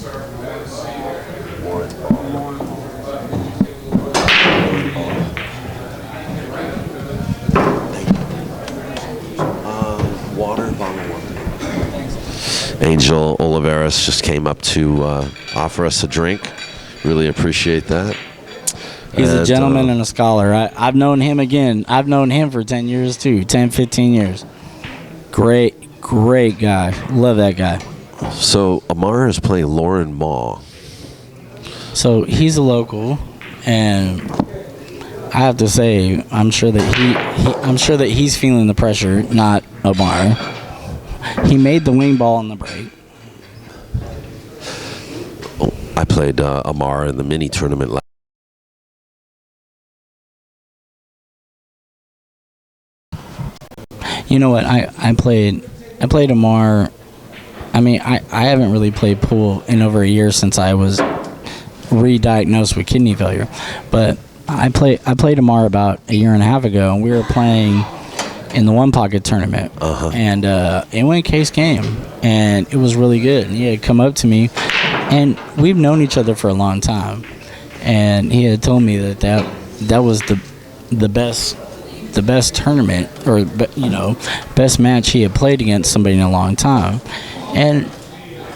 Water, bottle of water. Angel Oliveras just came up to offer us a drink. Really appreciate that. He's a gentleman and a scholar. I've known him I've known him for 10 years too, 10, 15 years. Great guy. Love that guy. So Amar is playing Loren Mah. So he's a local, and I have to say, I'm sure that he's feeling the pressure, not Amar. He made the wing ball on the break. Oh, I played Amar in the mini tournament. You know what? I played Amar. I mean, I haven't really played pool in over a year since I was re-diagnosed with kidney failure, but I played Amar about a year and a half ago, and we were playing in the One Pocket tournament, and it went case game, and it was really good. And he had come up to me, and we've known each other for a long time, and he had told me that was the best tournament, or best match he had played against somebody in a long time, and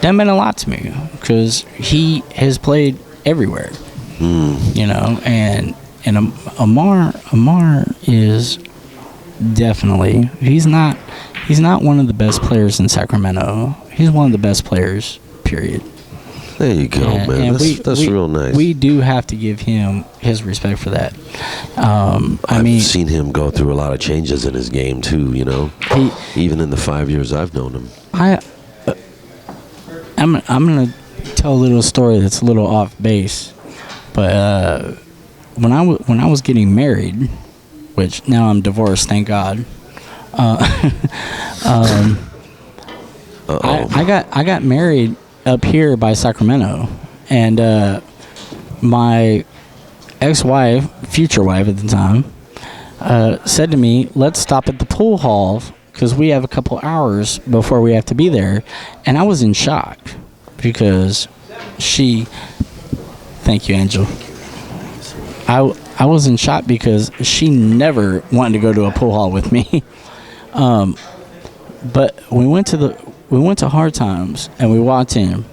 that meant a lot to me because he has played everywhere, and Amar is definitely he's not one of the best players in Sacramento. He's one of the best players, period. There you go, man. That's real nice. We do have to give him his respect for that. I've seen him go through a lot of changes in his game too. Even in the 5 years I've known him. I'm gonna tell a little story that's a little off base, but when I was getting married, which now I'm divorced, thank God. I got married up here by Sacramento, and my ex-wife, future wife at the time, said to me, "Let's stop at the pool hall because we have a couple hours before we have to be there." And I was in shock because thank you, Angel. I was in shock because she never wanted to go to a pool hall with me. But we went to Hard Times, and we walked in,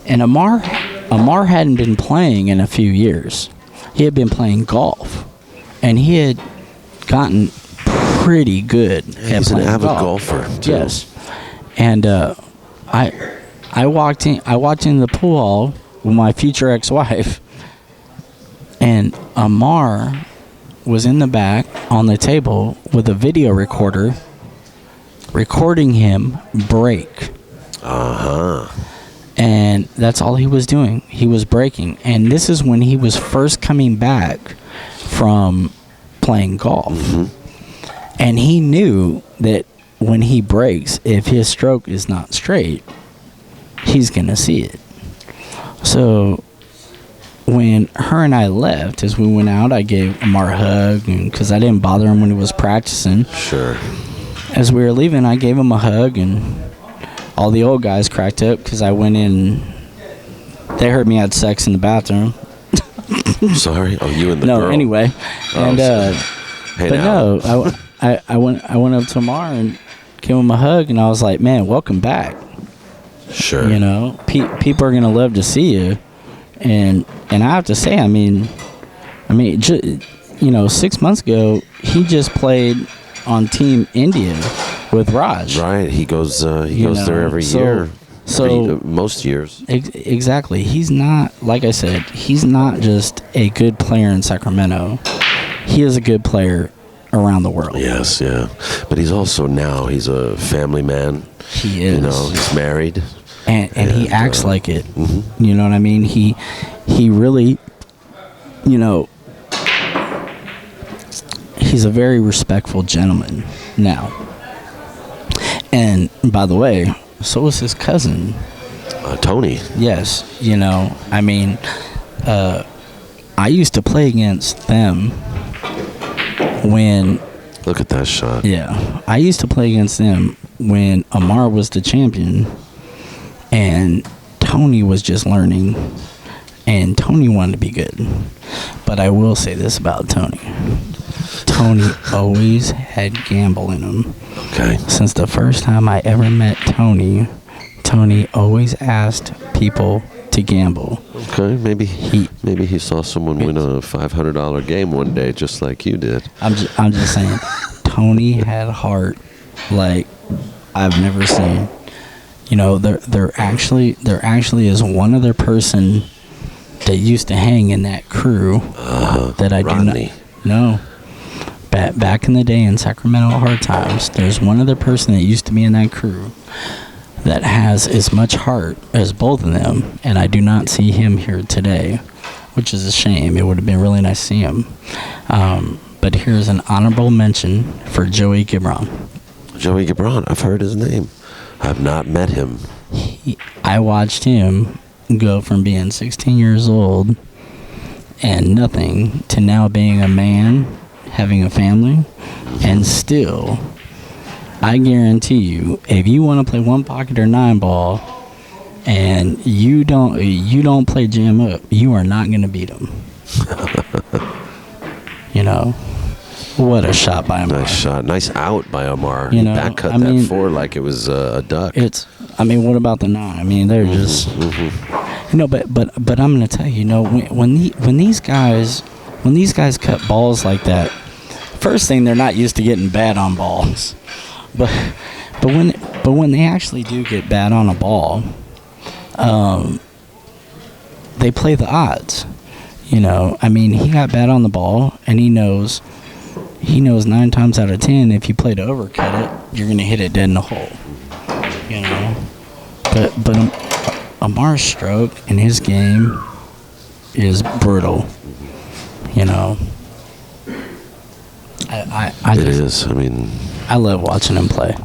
and Amar hadn't been playing in a few years. He had been playing golf, and he had gotten pretty good at He's an playing avid golf. golfer too. Yes, and I walked in the pool hall with my future ex-wife, and Amar was in the back on the table with a video recorder recording him break. And that's all he was doing. He was breaking. And this is when he was first coming back from playing golf. And he knew that when he breaks, if his stroke is not straight, he's going to see it. So when her and I left, as we went out, I gave Amar a hug because I didn't bother him when he was practicing. Sure. As we were leaving, I gave him a hug, and all the old guys cracked up because I went in. They heard me had sex in the bathroom. Sorry. Oh, you and the girl. girl. Anyway, and hey, but now. no, I went up to Amar and gave him a hug, and I was like, "Man, welcome back." Sure. People are gonna love to see you, and I have to say, I mean, 6 months ago he just played on Team India with Raj. Right. He goes there every year. So most years. Exactly. He's not, like I said, he's not just a good player in Sacramento. He is a good player around the world. Yes, yeah. But he's also he's a family man. He is. He's married. And he acts like it. Mm-hmm. You know what I mean? He really, he's a very respectful gentleman now. And by the way, so is his cousin. Tony. Yes. I used to play against them when... Look at that shot. Yeah. I used to play against them when Amar was the champion. And Tony was just learning, and Tony wanted to be good. But I will say this about Tony. Tony always had gamble in him. Okay. Since the first time I ever met Tony, Tony always asked people to gamble. Okay, maybe he saw someone win a $500 game one day, just like you did. I'm just saying, Tony had a heart like I've never seen. You know, there actually is one other person that used to hang in that crew that I Rodney. do not know. Back in the day in Sacramento Hard Times, there's one other person that used to be in that crew that has as much heart as both of them, and I do not see him here today, which is a shame. It would have been really nice to see him. But here's an honorable mention for Joey Gibran. Joey Gibran, I've heard his name. I've not met him. I watched him go from being 16 years old and nothing to now being a man, having a family, and still, I guarantee you, if you want to play one pocket or 9-ball and you don't play jam up, you are not going to beat him. You know, what a shot by Amar. Nice shot, nice out by Amar. You He know, back cut I mean, that 4 like it was a duck. What about the 9? I mean, they're just, you know. But I'm gonna tell you, you know, when these guys cut balls like that, first thing, they're not used to getting bad on balls, but when they actually do get bad on a ball, they play the odds. You know, I mean, he got bad on the ball, and he knows 9 times out of 10, if you play to overcut it, you're gonna hit it dead in the hole. You know, but Amar's stroke and his game is brutal. You know, It is. I mean, I love watching him play.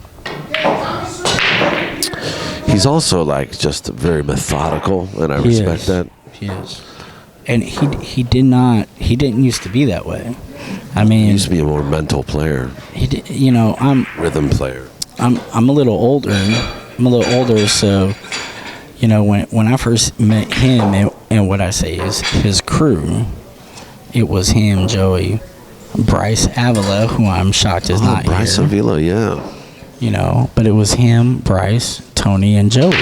he's also like just very methodical, and I respect that. He is. And he didn't used to be that way. I mean, He used to be a more mental player, he did, you know, rhythm player. I'm a little older, so, you know, when I first met him, and what I say is his crew, it was him, Joey, Bryce Avila, who I'm shocked is not Bryce here. Avila, yeah. You know, but it was him, Bryce, Tony, and Joey.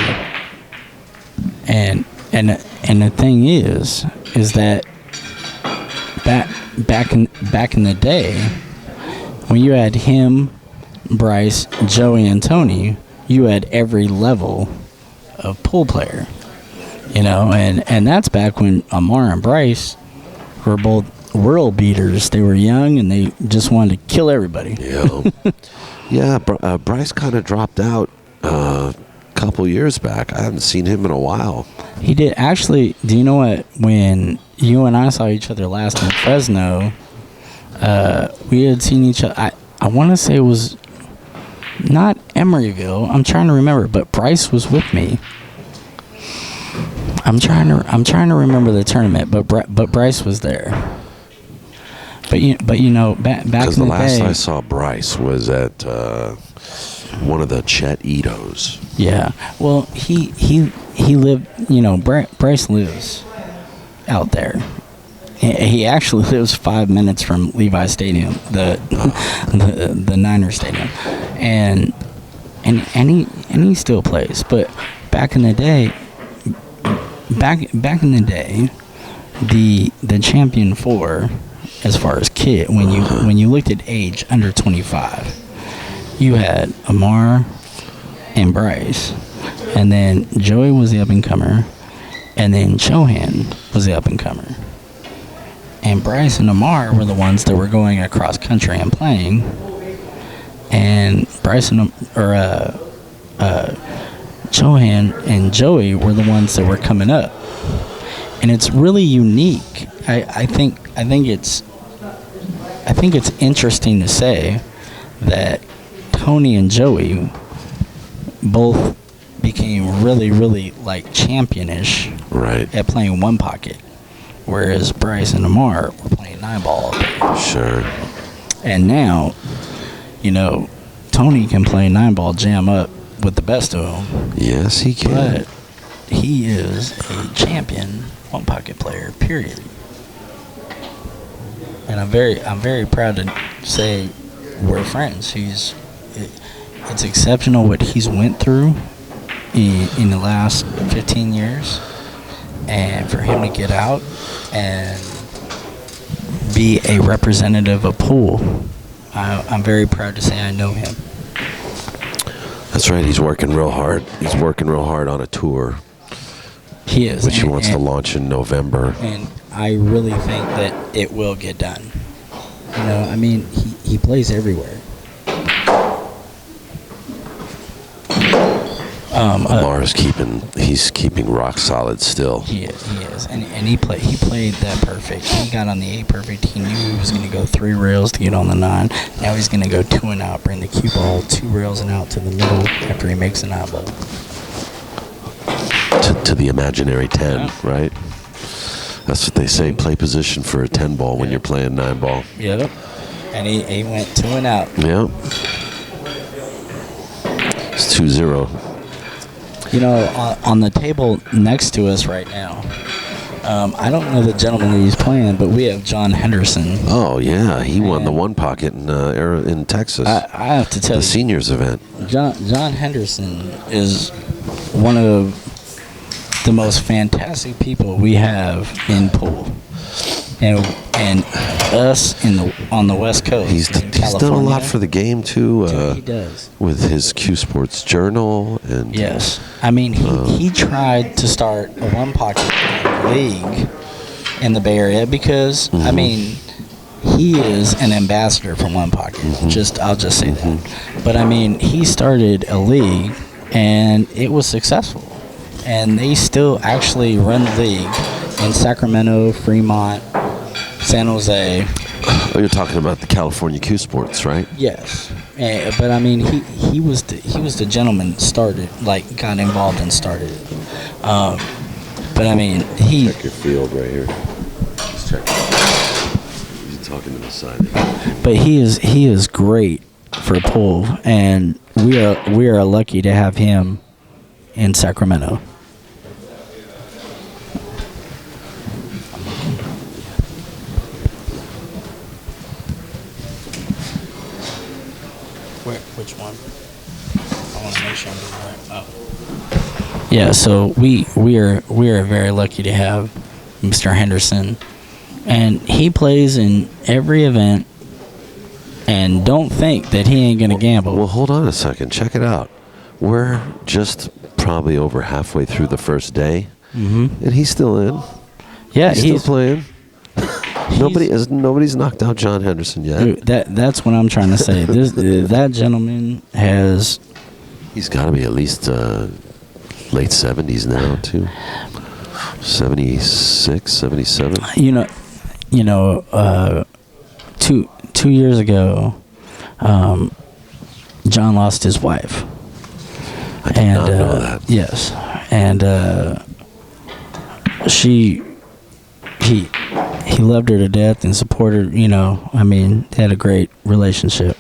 And the thing is that back in the day, when you had him, Bryce, Joey, and Tony, you had every level of pool player. You know, and that's back when Amar and Bryce were both world beaters. They were young and they just wanted to kill everybody. Yeah. Yeah, Bryce kind of dropped out a couple years back. I haven't seen him in a while. He did. Actually, do you know what? When you and I saw each other last in Fresno, we had seen each other. I want to say it was not Emeryville. I'm trying to remember, but Bryce was with me. I'm trying to remember the tournament, but Bryce was there. But you know, back in the day, because the last I saw Bryce was at one of the Chet Edos. Yeah. Well, he lived. You know, Bryce lives out there. He actually lives 5 minutes from Levi Stadium, the Niner Stadium, and he still plays. But back in the day, the champion four, as far as kid, when you looked at age under 25, you had Amar and Bryce, and then Joey was the up and comer, and then Chohan was the up and comer. And Bryce and Amar were the ones that were going across country and playing. And Chohan and Joey were the ones that were coming up. And it's really unique. I think it's interesting to say that Tony and Joey both became really, really like championish, right, at playing one pocket. Whereas Bryce and Amar were playing 9-ball all day. Sure. And now, you know, Tony can play 9-ball jam up with the best of them. Yes, he can. he is a champion one pocket player. Period. And I'm very proud to say we're friends. It's exceptional what he's went through in the last 15 years, and for him to get out and be a representative of pool, I'm very proud to say I know him. That's right. He's working real hard. He's working real hard on a tour. He is. Which he wants to launch in November. And I really think that it will get done. You know, I mean, he plays everywhere. Amar's keeping rock solid still. He is. And he played that perfect. He got on the 8 perfect. He knew he was going to go 3 rails to get on the 9. Now he's going to go 2 and out, bring the cue ball 2 rails and out to the middle after he makes an 9 ball. To the imaginary 10, yeah. Right? That's what they say. Play position for a 10 ball when you're playing 9 ball. Yep. And he went 2 and out. Yep. It's 2-0. You know, on the table next to us right now, I don't know the gentleman that he's playing, but we have John Henderson. Oh, yeah. He won the one pocket in Texas. I have to tell you. The seniors event. John Henderson is one of the most fantastic people we have in pool. And us on the West Coast. He's done a lot for the game too. He does with his Q Sports Journal and yes. I mean he tried to start a one pocket league in the Bay Area because I mean he is an ambassador for one pocket. I'll just say that. But I mean he started a league and it was successful, and they still actually run the league in Sacramento, Fremont, San Jose. Oh, you're talking about the California Q Sports, right? Yes, but I mean, he was the gentleman that started, like, got involved and started it. But I mean, check your field right here. Just check. He's talking to the side. But he is great for pool, and we are lucky to have him in Sacramento. Which one? I want to make sure I'm doing it right. Oh. Yeah, so we are very lucky to have Mr. Henderson, and he plays in every event. And don't think that he ain't gonna gamble. Well, hold on a second. Check it out. We're just probably over halfway through the first day, and he's still in. Yeah, he's still playing. Nobody's knocked out John Henderson yet. Dude, that's what I'm trying to say. That gentleman has. He's got to be at least late 70s now too. 76, 77. You know. 2 years ago, John lost his wife. I did not know that. Yes, and he loved her to death and supported. You know, I mean, they had a great relationship.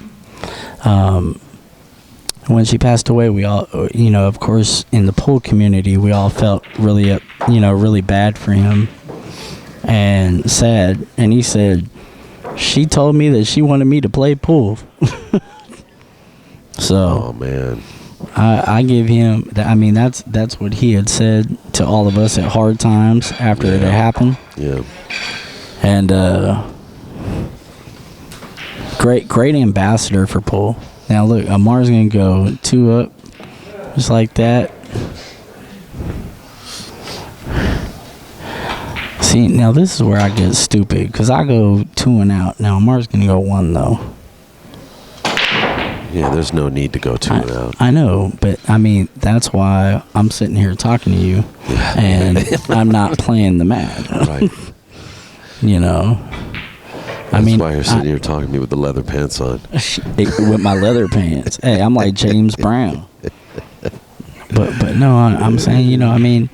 When she passed away, we all, of course, in the pool community, we all felt really, really bad for him and sad. And he said, she told me that she wanted me to play pool. So, oh man, I give him. I mean, that's what he had said to all of us at hard times after it had happened. Yeah. And great ambassador for pool. Now look, Amar's gonna go 2 up, just like that. See, now this is where I get stupid, because I go 2 and out. Now Amar's gonna go 1 though. Yeah, there's no need to go 2 and out. I know, but I mean, that's why I'm sitting here talking to you, and I'm not playing the mad. Right. That's why you're sitting here talking to me with the leather pants on. With my leather pants. Hey, I'm like James Brown. But no, I'm saying, I mean,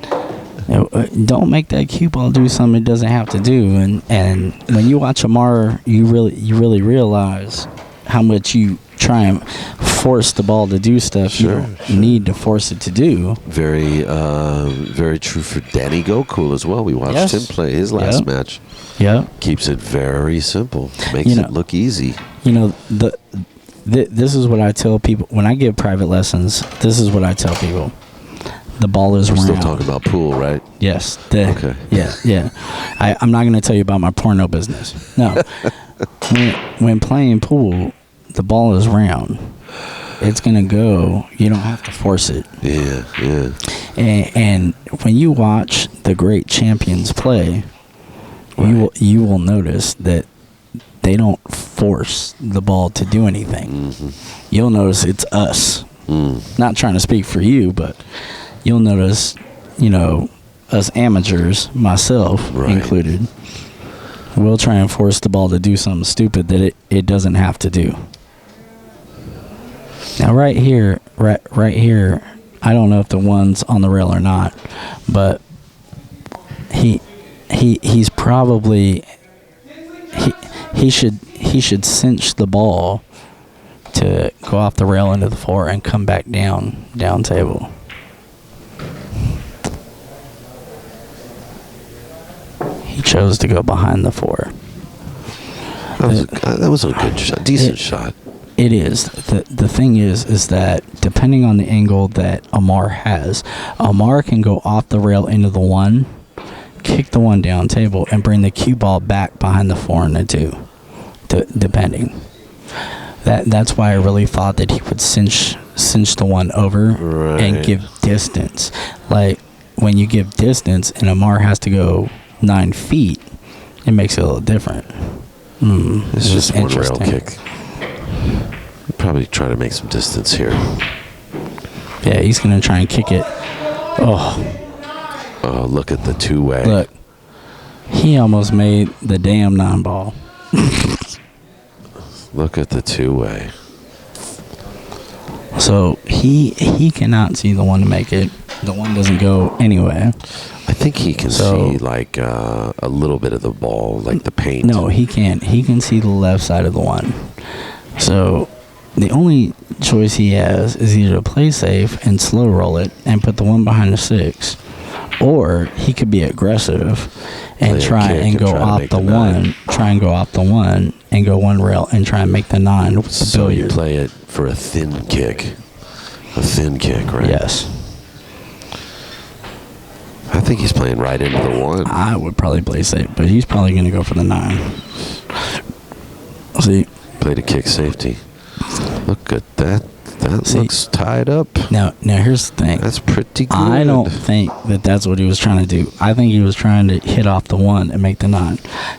don't make that cue ball do something it doesn't have to do. And when you watch Amar, you really realize how much you try and force the ball to do stuff you don't need to force it to do. Very true for Danny Goku as well. We watched him play his last match. Yeah. Keeps it very simple. Makes it look easy. You know, this is what I tell people when I give private lessons. This is what I tell people. The ball is round. We're still talking about pool, right? Yes. Okay. Yeah. I'm not going to tell you about my porno business. No. when playing pool, the ball is round. It's going to go. You don't have to force it. Yeah. And when you watch the great champions play, you will notice that they don't force the ball to do anything. Mm-hmm. You'll notice it's us. Not trying to speak for you, but you'll notice, us amateurs, myself included, we'll try and force the ball to do something stupid that it doesn't have to do. Now, right here, I don't know if the one's on the rail or not, but he's probably he should cinch the ball to go off the rail into the floor and come back down table. He chose to go behind the four. That was a good shot, decent shot. It is. The thing is that depending on the angle that Amar has, Amar can go off the rail into the one, kick the one down table, and bring the cue ball back behind the 4 and the 2, depending. That's why I really thought that he would cinch the one over and give distance. Like when you give distance and Amar has to go 9 feet, it makes it a little different. It's just one rail kick. Probably try to make some distance here. Yeah, he's gonna try and kick it. Oh, look at the 2-way. Look, he almost made the damn 9-ball. Look at the 2-way. So he cannot see the one to make it. The one doesn't go anyway. I think he can see like a little bit of the ball, like the paint. No, he can't. He can see the left side of the one. So the only choice he has is either to play safe and slow roll it and put the one behind the 6, or he could be aggressive and try and go off the 1. Try and go off the 1 and go 1 rail and try and make the 9 with the so billiard. You play it for a thin kick. A thin kick, right? Yes. I think he's playing right into the 1. I would probably play safe, but he's probably going to go for the 9. See? Play to kick safety. Look at that. That looks tied up. Now here's the thing. That's pretty good. I don't think that's what he was trying to do. I think he was trying to hit off the 1 and make the 9.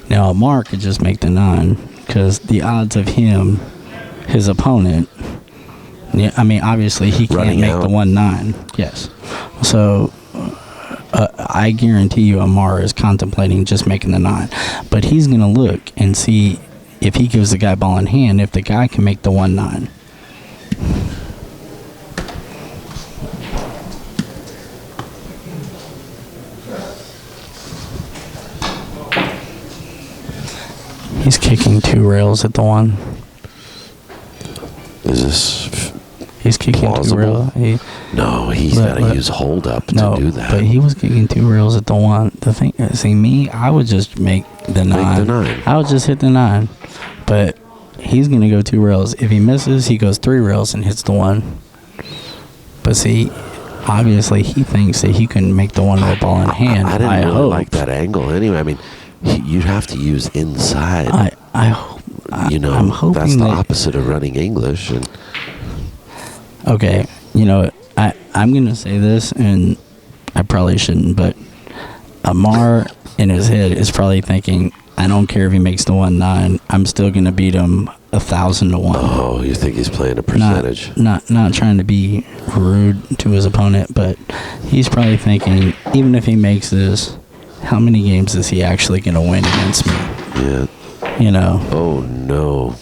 Now, Amar could just make the 9 because the odds of him, his opponent, obviously he can't make the 1-9. Yes. So I guarantee you Amar is contemplating just making the 9. But he's going to look and see if he gives the guy ball in hand, if the guy can make the 1-9. He's kicking 2 rails at the 1. Is this He's kicking plausible? 2 rails. No, he's got to use hold up to do that. But he was kicking 2 rails at the 1. The thing, see me, I would just make the 9. Make the 9. I would just hit the 9. But he's going to go 2 rails. If he misses, he goes 3 rails and hits the 1. But see, obviously he thinks that he can make the 1 with ball in hand. I didn't really like that angle anyway. I mean, you'd have to use inside. I hope. I'm hoping that's the opposite of running English. And okay, I'm going to say this, and I probably shouldn't, but Amar in his head is probably thinking, I don't care if he makes the 1-9, I'm still going to beat him 1,000 to 1. Oh, you think he's playing a percentage? Not trying to be rude to his opponent, but he's probably thinking, even if he makes this, how many games is he actually going to win against me? Yeah. Oh no.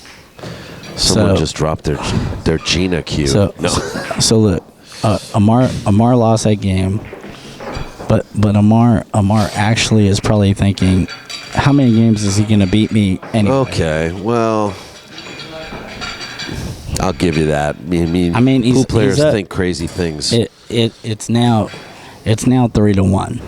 Someone just dropped their Gina cue. So look, Amar lost that game, but Amar actually is probably thinking, how many games is he going to beat me anyway? Okay, well, I'll give you that. I mean, pool players he's think crazy things. It's now 3-1.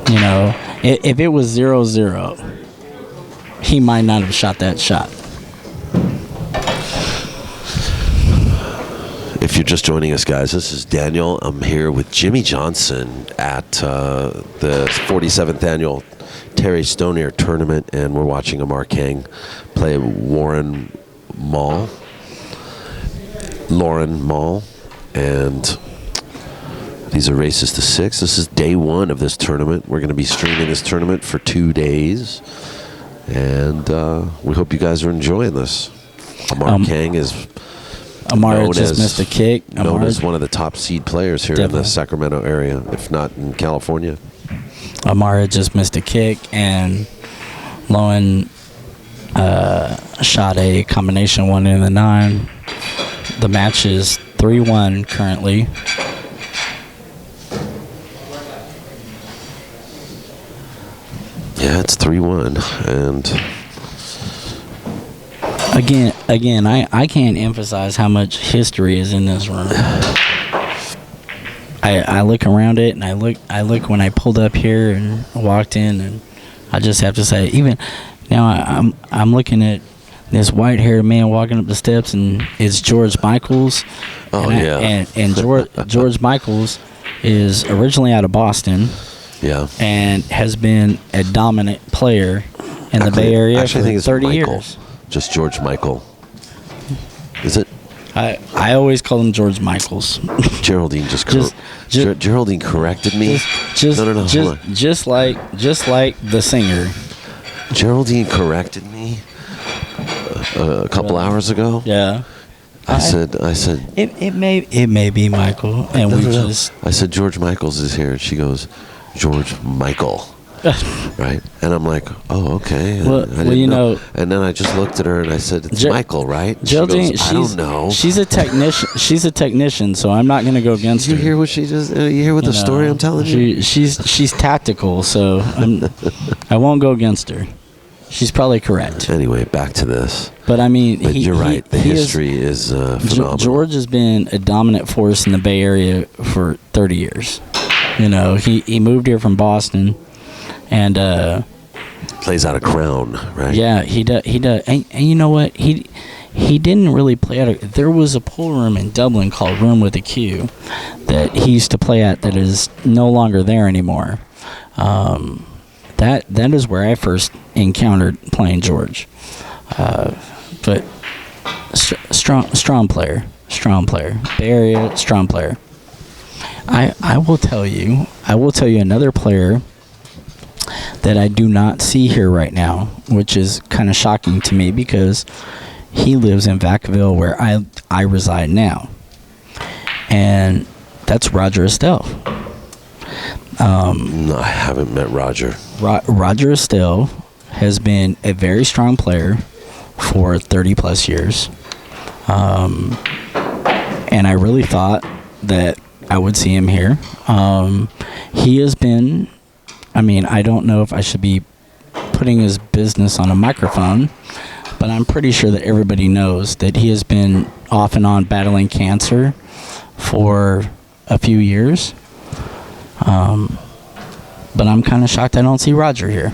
You know, if it was 0-0, he might not have shot that shot. If you're just joining us, guys, this is Daniel. I'm here with Jimmy Johnson at the 47th annual Terry Stonier tournament, and we're watching Amar Kang play Loren Mah. And these are races to 6. This is day 1 of this tournament. We're going to be streaming this tournament for 2 days, and we hope you guys are enjoying this. Amar Kang is Amar just missed a kick. Known as one of the top seed players here in the Sacramento area, if not in California. Amar just missed a kick, and Loren shot a combination 1 in the 9. The match is 3-1 currently. Yeah, it's 3-1, and Again, I can't emphasize how much history is in this room. I look around it, and I look when I pulled up here and walked in, and I just have to say, even now I'm looking at this white-haired man walking up the steps, and it's George Michaels. Oh, and yeah. And George Michaels is originally out of Boston. Yeah. And has been a dominant player in the Bay Area for I think it's 30 Michael. years. Just George Michael. Is it? I always call him George Michaels. Geraldine Geraldine corrected me. No, hold on. Just like the singer. Geraldine corrected me a couple hours ago. Yeah. I said it may be Michael, and I said George Michaels is here, and she goes, George Michael. Right? And I'm like, oh, okay. Well, you know. And then I just looked at her and I said, it's Michael, right? Geraldine, I don't know. She's a technician. She's a technician, so I'm not going to go against her. You hear what she just? You hear what the story I'm telling you? She's tactical, so I won't go against her. She's probably correct. Anyway, back to this. But I mean, you're right. The history is phenomenal. George has been a dominant force in the Bay Area for 30 years. You know, he moved here from Boston, and plays out of Crown, right? Yeah, he does. And you know what? He didn't really play at there was a pool room in Dublin called Room with a Q that he used to play at that is no longer there anymore. That is where I first encountered playing George. But strong player. Bay Area, strong player. I will tell you another player that I do not see here right now, which is kind of shocking to me because he lives in Vacaville, where I reside now, and that's Roger Estelle. No, I haven't met Roger. Roger Estelle has been a very strong player for 30 plus years, and I really thought that I would see him here. He has been, I mean, I don't know if I should be putting his business on a microphone, but I'm pretty sure that everybody knows that he has been off and on battling cancer for a few years. But I'm kind of shocked I don't see Roger here.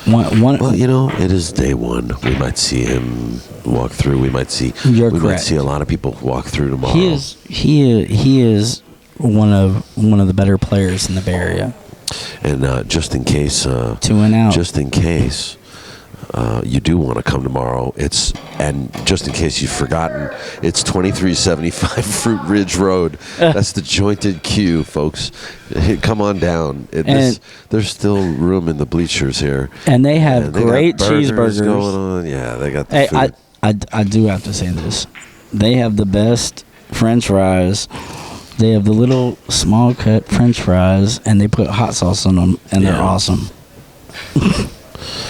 Well, you know, it is day 1. We might see him walk through. We might see a lot of people walk through tomorrow. He is one of the better players in the Bay Area. And just in case, 2 and out. Just in case you do want to come tomorrow, and just in case you've forgotten, it's 2375 Fruit Ridge Road. That's the Jointed Q, folks. Come on down. There's still room in the bleachers here, and they have great cheeseburgers going on. Yeah, they got the food. I do have to say this. They have the best French fries. They have the little small cut French fries, and they put hot sauce on them, and they're awesome.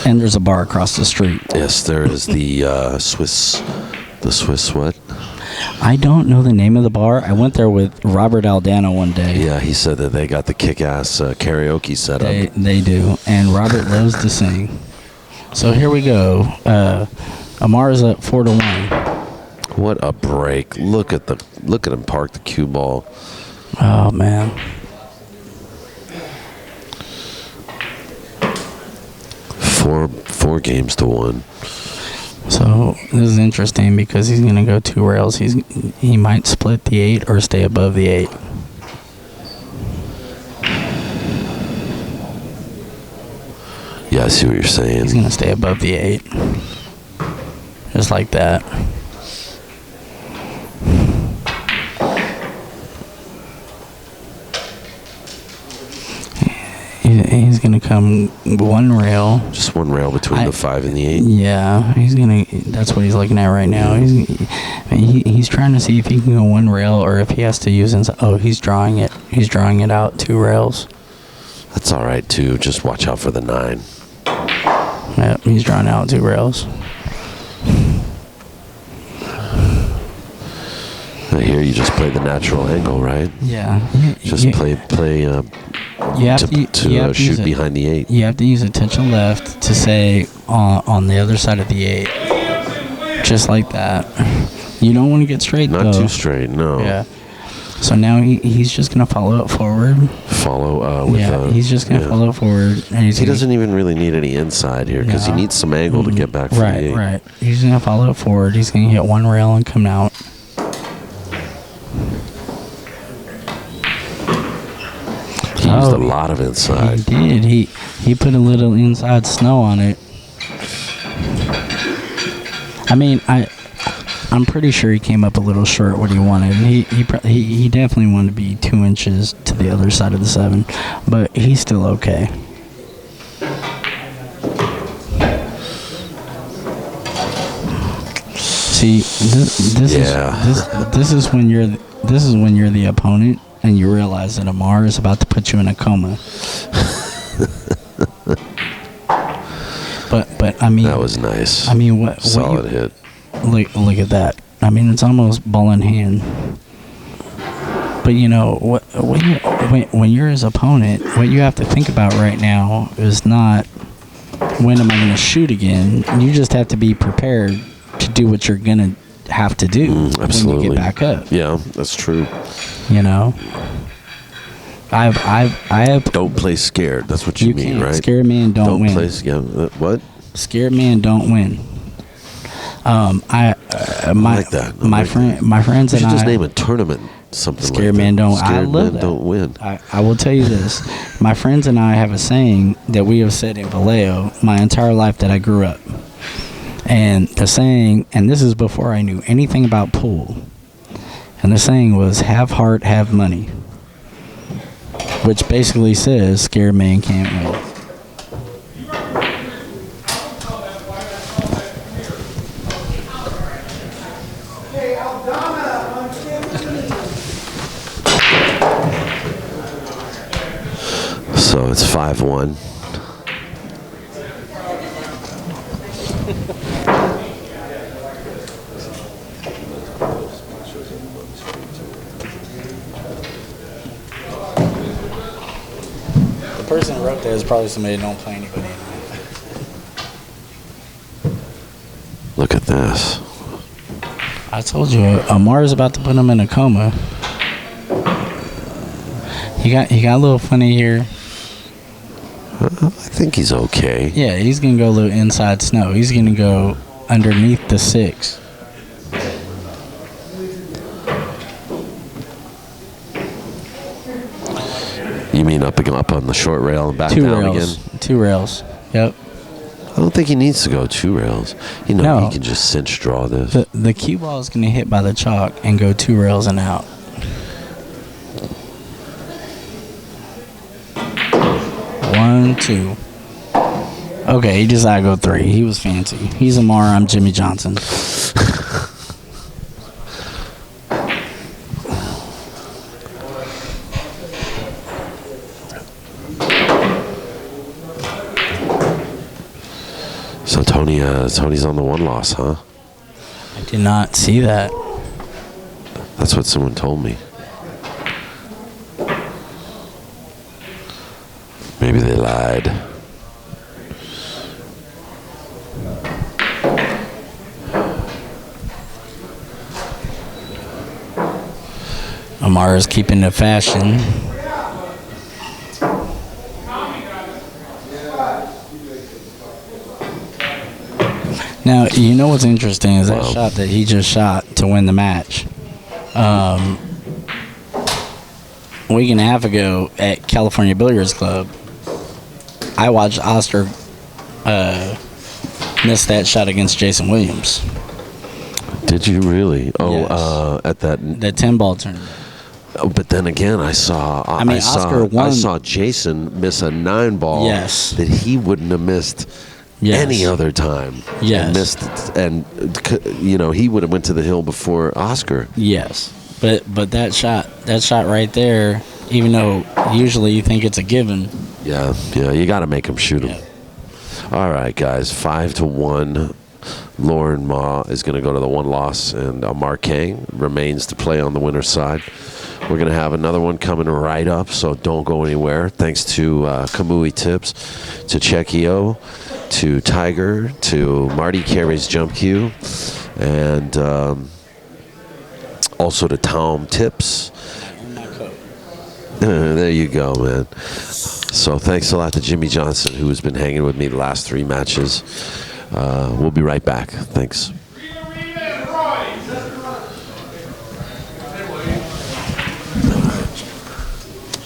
And there's a bar across the street. Yes, there is the Swiss what? I don't know the name of the bar. I went there with Robert Aldana one day. Yeah, he said that they got the kick-ass karaoke set up. They do, and Robert loves to sing. So here we go. Amar is up 4-1. What a break! Look at him park the cue ball. Oh man. Four games to 1. So this is interesting because he's gonna go 2 rails. He might split the 8 or stay above the 8. Yeah, I see what you're saying. He's gonna stay above the 8, just like that. He's gonna come 1 rail. Just 1 rail between the 5 and the 8. Yeah, he's gonna. That's what he's looking at right now. He's trying to see if he can go 1 rail or if he has to use inside. Oh, he's drawing it. He's drawing it out 2 rails. That's all right too. Just watch out for the 9. Yep, he's drawing out 2 rails. Here you just play the natural angle, right? Yeah. Just play You have to shoot behind the 8. You have to use a touch of left to say on the other side of the 8. Just like that. You don't want to get straight, Not though. too straight, no. Yeah. So now he's just going to follow it forward. He's just going to follow forward. And he doesn't even really need any inside here because he needs some angle to get back from the 8. Right. He's going to follow it forward. He's going to hit 1 rail and come out. He used a lot of inside. He did. He put a little inside snow on it. I mean, I'm pretty sure he came up a little short what he wanted. He definitely wanted to be 2 inches to the other side of the 7, but he's still okay. See, this is when you're the opponent and you realize that Amar is about to put you in a coma. But I mean, that was nice. I mean, what solid hit. Look at that. I mean, it's almost ball in hand. But you know when you're his opponent, what you have to think about right now is not when am I going to shoot again. You just have to be prepared to do what you're going to have to do absolutely. when you get back up. Yeah, that's true. You know, I have. Don't play scared. That's what you mean, right? Scared man don't win. Play scared. What? Scared man don't win. I like that. My friends and I just name a tournament something. Scared like man that. don't. Scared I love men that. Don't win. I will tell you this. My friends and I have a saying that we have said in Vallejo my entire life that I grew up. And the saying, and this is before I knew anything about pool, and the saying was, have heart, have money. Which basically says, scared man can't win. So it's 5-1. The person who wrote that is probably somebody who don't play anybody. Look at this. I told you, Amar's about to put him in a coma. He got a little funny here. I think he's okay. Yeah, he's gonna go a little inside snow. He's gonna go underneath the 6. You mean up on the short rail and back 2 down rails. again? 2 rails. Yep. I don't think he needs to go 2 rails. You know, No. he can just cinch draw this. The cue ball is gonna hit by the chalk and go 2 rails and out. One, 2. Okay, he decided to go 3. He was fancy. He's Amar. I'm Jimmy Johnson. So Tony's on the 1 loss, huh? I did not see that. That's what someone told me. Maybe they lied. Amar is keeping the fashion. Now, you know what's interesting is that shot that he just shot to win the match. A week and a half ago at California Billiards Club, I watched Oscar miss that shot against Jason Williams. Did you really? Oh, Yes. at that. The 10-ball tournament. Oh, but then again, I saw Oscar won. I saw Jason miss a 9-ball Yes. that he wouldn't have missed any other time. Yes. And missed, and he would have went to the hill before Oscar. Yes. But that shot right there, even though usually you think it's a given. Yeah, you got to make him shoot him. All right, guys, 5-1. Loren Mah is going to go to the 1 loss, and Amar Kang remains to play on the winner's side. We're going to have another one coming right up, so don't go anywhere. Thanks to Kamui Tips, to Checkio, to Tiger, to Marty Carey's Jump Cue, and also to Tom Tips. There you go, man. So thanks a lot to Jimmy Johnson, who has been hanging with me the last 3 matches. We'll be right back. Thanks.